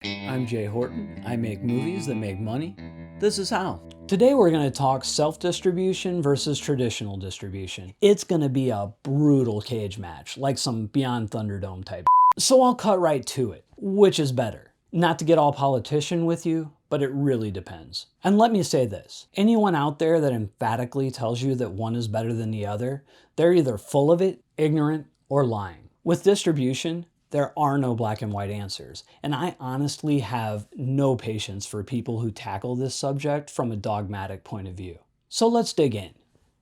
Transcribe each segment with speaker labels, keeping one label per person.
Speaker 1: I'm Jay Horton. I make movies that make money. This is how. Today we're going to talk self-distribution versus traditional distribution. It's going to be a brutal cage match, like some Beyond Thunderdome type. So I'll cut right to it. Which is better? Not to get all politician with you, but it really depends. And let me say this. Anyone out there that emphatically tells you that one is better than the other, they're either full of it, ignorant, or lying. With distribution, there are no black and white answers, and I honestly have no patience for people who tackle this subject from a dogmatic point of view. So let's dig in.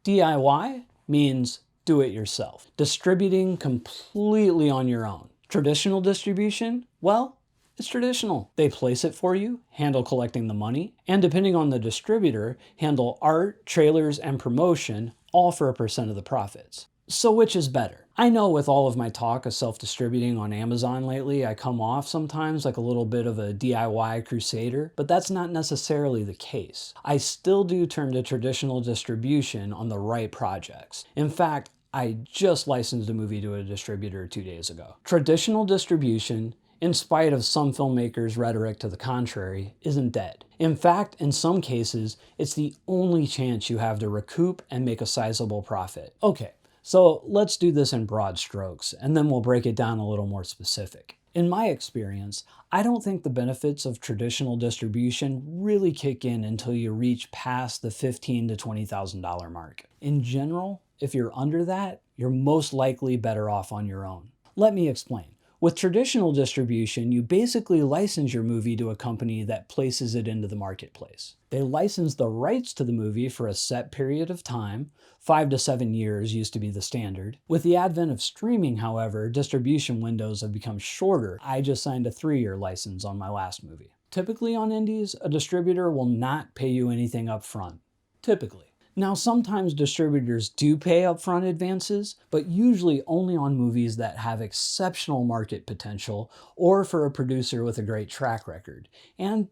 Speaker 1: DIY means do it yourself, distributing completely on your own. Traditional distribution, well, it's traditional. They place it for you, handle collecting the money, and depending on the distributor, handle art, trailers, and promotion, all for a percent of the profits. So which is better? I know with all of my talk of self-distributing on Amazon lately, I come off sometimes like a little bit of a DIY crusader, but that's not necessarily the case. I still do turn to traditional distribution on the right projects. In fact, I just licensed a movie to a distributor 2 days ago. Traditional distribution, in spite of some filmmakers' rhetoric to the contrary, isn't dead. In fact, in some cases, it's the only chance you have to recoup and make a sizable profit. Okay. So let's do this in broad strokes, and then we'll break it down a little more specific. In my experience, I don't think the benefits of traditional distribution really kick in until you reach past the $15,000 to $20,000 mark. In general, if you're under that, you're most likely better off on your own. Let me explain. With traditional distribution, you basically license your movie to a company that places it into the marketplace. They license the rights to the movie for a set period of time. 5 to 7 years used to be the standard. With the advent of streaming, however, distribution windows have become shorter. I just signed a 3-year license on my last movie. Typically on indies, a distributor will not pay you anything up front. Typically. Now, sometimes distributors do pay upfront advances, but usually only on movies that have exceptional market potential or for a producer with a great track record. And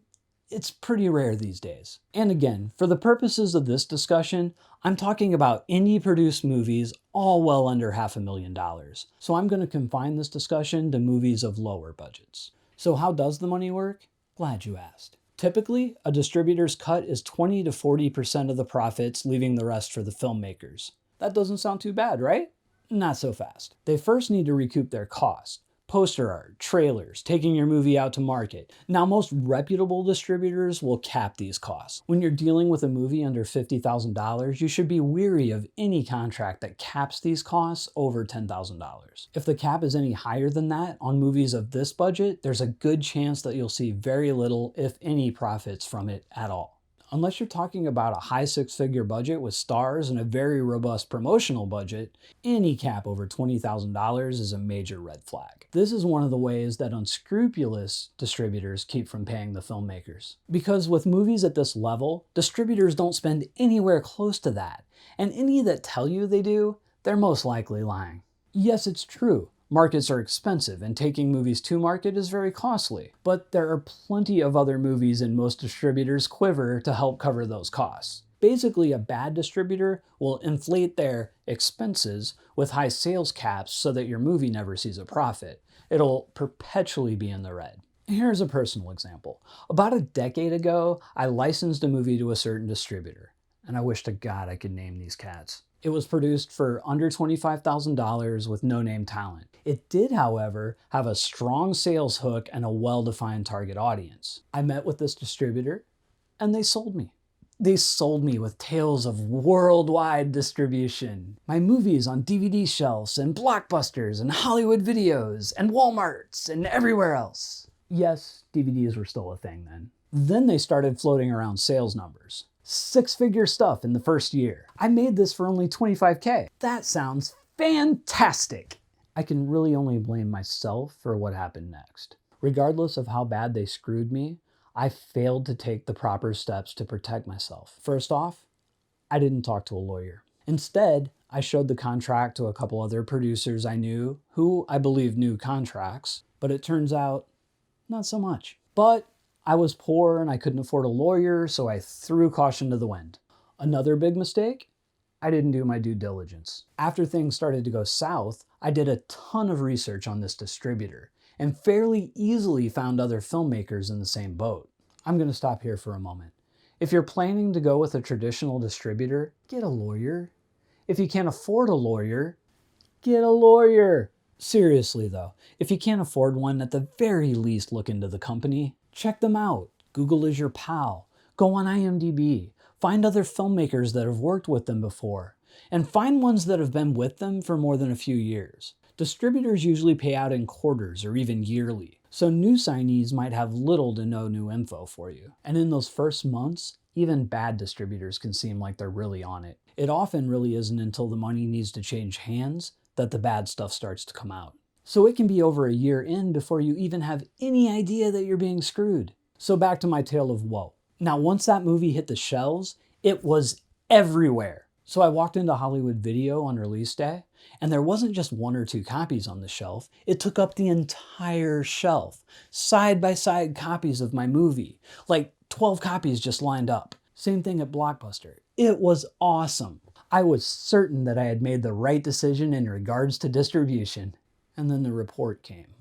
Speaker 1: it's pretty rare these days. And again, for the purposes of this discussion, I'm talking about indie-produced movies all well under $500,000. So I'm going to confine this discussion to movies of lower budgets. So how does the money work? Glad you asked. Typically, a distributor's cut is 20 to 40% of the profits, leaving the rest for the filmmakers. That doesn't sound too bad, right? Not so fast. They first need to recoup their costs. Poster art, trailers, taking your movie out to market. Now, most reputable distributors will cap these costs. When you're dealing with a movie under $50,000, you should be weary of any contract that caps these costs over $10,000. If the cap is any higher than that on movies of this budget, there's a good chance that you'll see very little, if any, profits from it at all. Unless you're talking about a high 6-figure budget with stars and a very robust promotional budget, any cap over $20,000 is a major red flag. This is one of the ways that unscrupulous distributors keep from paying the filmmakers. Because with movies at this level, distributors don't spend anywhere close to that, and any that tell you they do, they're most likely lying. Yes, it's true. Markets are expensive, and taking movies to market is very costly. But there are plenty of other movies in most distributors' quiver to help cover those costs. Basically, a bad distributor will inflate their expenses with high sales caps so that your movie never sees a profit. It'll perpetually be in the red. Here's a personal example. About a decade ago, I licensed a movie to a certain distributor. And I wish to God I could name these cats. It was produced for under $25,000 with no-name talent. It did, however, have a strong sales hook and a well-defined target audience. I met with this distributor, and they sold me. They sold me with tales of worldwide distribution. My movies on DVD shelves and Blockbusters and Hollywood Videos and Walmarts and everywhere else. Yes, DVDs were still a thing then. Then they started floating around sales numbers. 6-figure stuff in the first year. I made this for only $25K. That sounds fantastic. I can really only blame myself for what happened next. Regardless of how bad they screwed me, I failed to take the proper steps to protect myself. First off, I didn't talk to a lawyer. Instead, I showed the contract to a couple other producers I knew who I believe knew contracts, but it turns out, not so much. But I was poor and I couldn't afford a lawyer, so I threw caution to the wind. Another big mistake? I didn't do my due diligence. After things started to go south, I did a ton of research on this distributor, and fairly easily found other filmmakers in the same boat. I'm going to stop here for a moment. If you're planning to go with a traditional distributor, get a lawyer. If you can't afford a lawyer, get a lawyer. Seriously though, if you can't afford one, at the very least look into the company. Check them out. Google is your pal. Go on IMDb. Find other filmmakers that have worked with them before. And find ones that have been with them for more than a few years. Distributors usually pay out in quarters or even yearly, so new signees might have little to no new info for you. And in those first months, even bad distributors can seem like they're really on it. It often really isn't until the money needs to change hands that the bad stuff starts to come out. So it can be over a year in before you even have any idea that you're being screwed. So back to my tale of woe. Now, once that movie hit the shelves, it was everywhere. So I walked into Hollywood Video on release day, and there wasn't just 1 or 2 copies on the shelf. It took up the entire shelf. Side-by-side copies of my movie. Like 12 copies just lined up. Same thing at Blockbuster. It was awesome. I was certain that I had made the right decision in regards to distribution. And then the report came.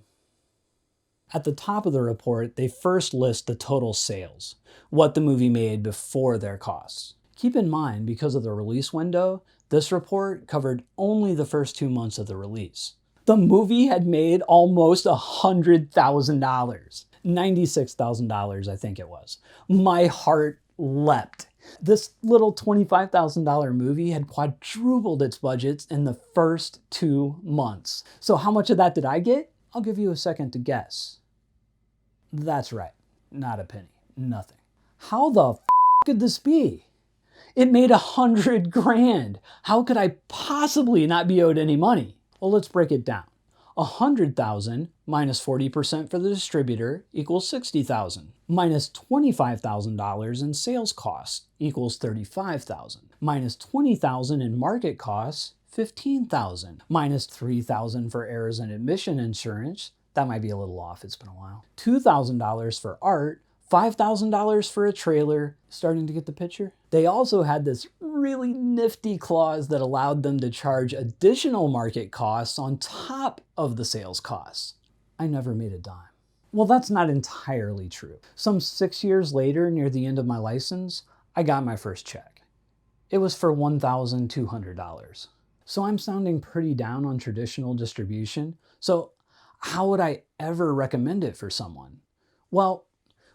Speaker 1: At the top of the report, they first list the total sales, what the movie made before their costs. Keep in mind, because of the release window, this report covered only the first 2 months of the release. The movie had made almost $100,000. $96,000, I think it was. My heart leapt. This little $25,000 movie had quadrupled its budgets in the first 2 months. So how much of that did I get? I'll give you a second to guess. That's right, not a penny, nothing. How the f could this be? It made $100 grand. How could I possibly not be owed any money? Well, let's break it down. 100,000 minus 40% for the distributor equals 60,000. Minus $25,000 in sales costs equals 35,000. Minus 20,000 in market costs, 15,000. Minus 3,000 for errors and admission insurance. That might be a little off, it's been a while. $2,000 for art. $5,000 for a trailer. Starting to get the picture? They also had this really nifty clause that allowed them to charge additional market costs on top of the sales costs. I never made a dime. Well, that's not entirely true. Some 6 years later, near the end of my license, I got my first check. It was for $1,200. So I'm sounding pretty down on traditional distribution. So how would I ever recommend it for someone? Well,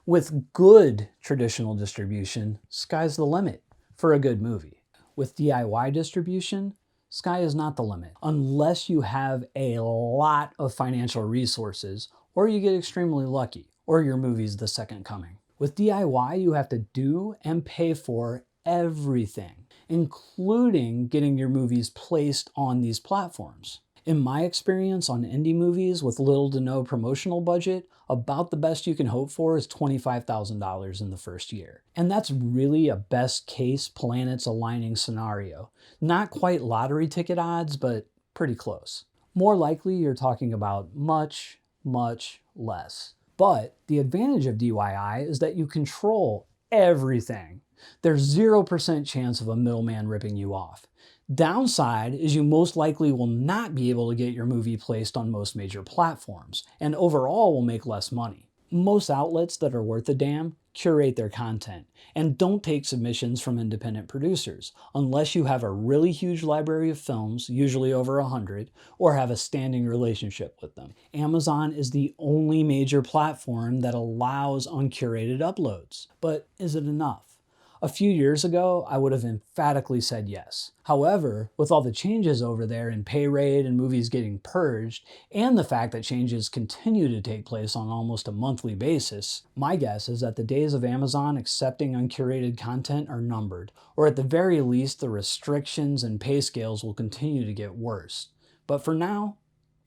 Speaker 1: with good traditional distribution, sky's the limit for a good movie. With DIY distribution, sky is not the limit, unless you have a lot of financial resources, or you get extremely lucky, or your movie's the second coming. With DIY, you have to do and pay for everything, including getting your movies placed on these platforms. In my experience on indie movies with little to no promotional budget, about the best you can hope for is $25,000 in the first year. And that's really a best case planets aligning scenario. Not quite lottery ticket odds, but pretty close. More likely you're talking about much, much less. But the advantage of DIY is that you control everything. There's 0% chance of a middleman ripping you off. Downside is you most likely will not be able to get your movie placed on most major platforms, and overall will make less money. Most outlets that are worth a damn curate their content, and don't take submissions from independent producers, unless you have a really huge library of films, usually over 100, or have a standing relationship with them. Amazon is the only major platform that allows uncurated uploads. But is it enough? A few years ago, I would have emphatically said yes. However, with all the changes over there in pay rate and movies getting purged, and the fact that changes continue to take place on almost a monthly basis, my guess is that the days of Amazon accepting uncurated content are numbered, or at the very least, the restrictions and pay scales will continue to get worse. But for now,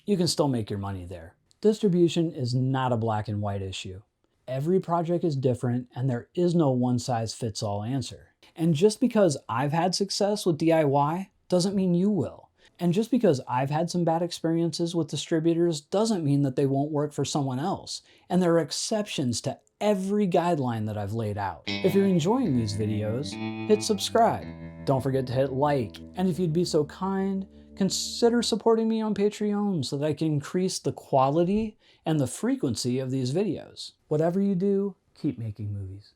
Speaker 1: you can still make your money there. Distribution is not a black and white issue. Every project is different, and there is no one-size-fits-all answer. And just because I've had success with DIY doesn't mean you will. And just because I've had some bad experiences with distributors doesn't mean that they won't work for someone else. And there are exceptions to every guideline that I've laid out. If you're enjoying these videos, hit subscribe. Don't forget to hit like. And if you'd be so kind, consider supporting me on Patreon so that I can increase the quality and the frequency of these videos. Whatever you do, keep making movies.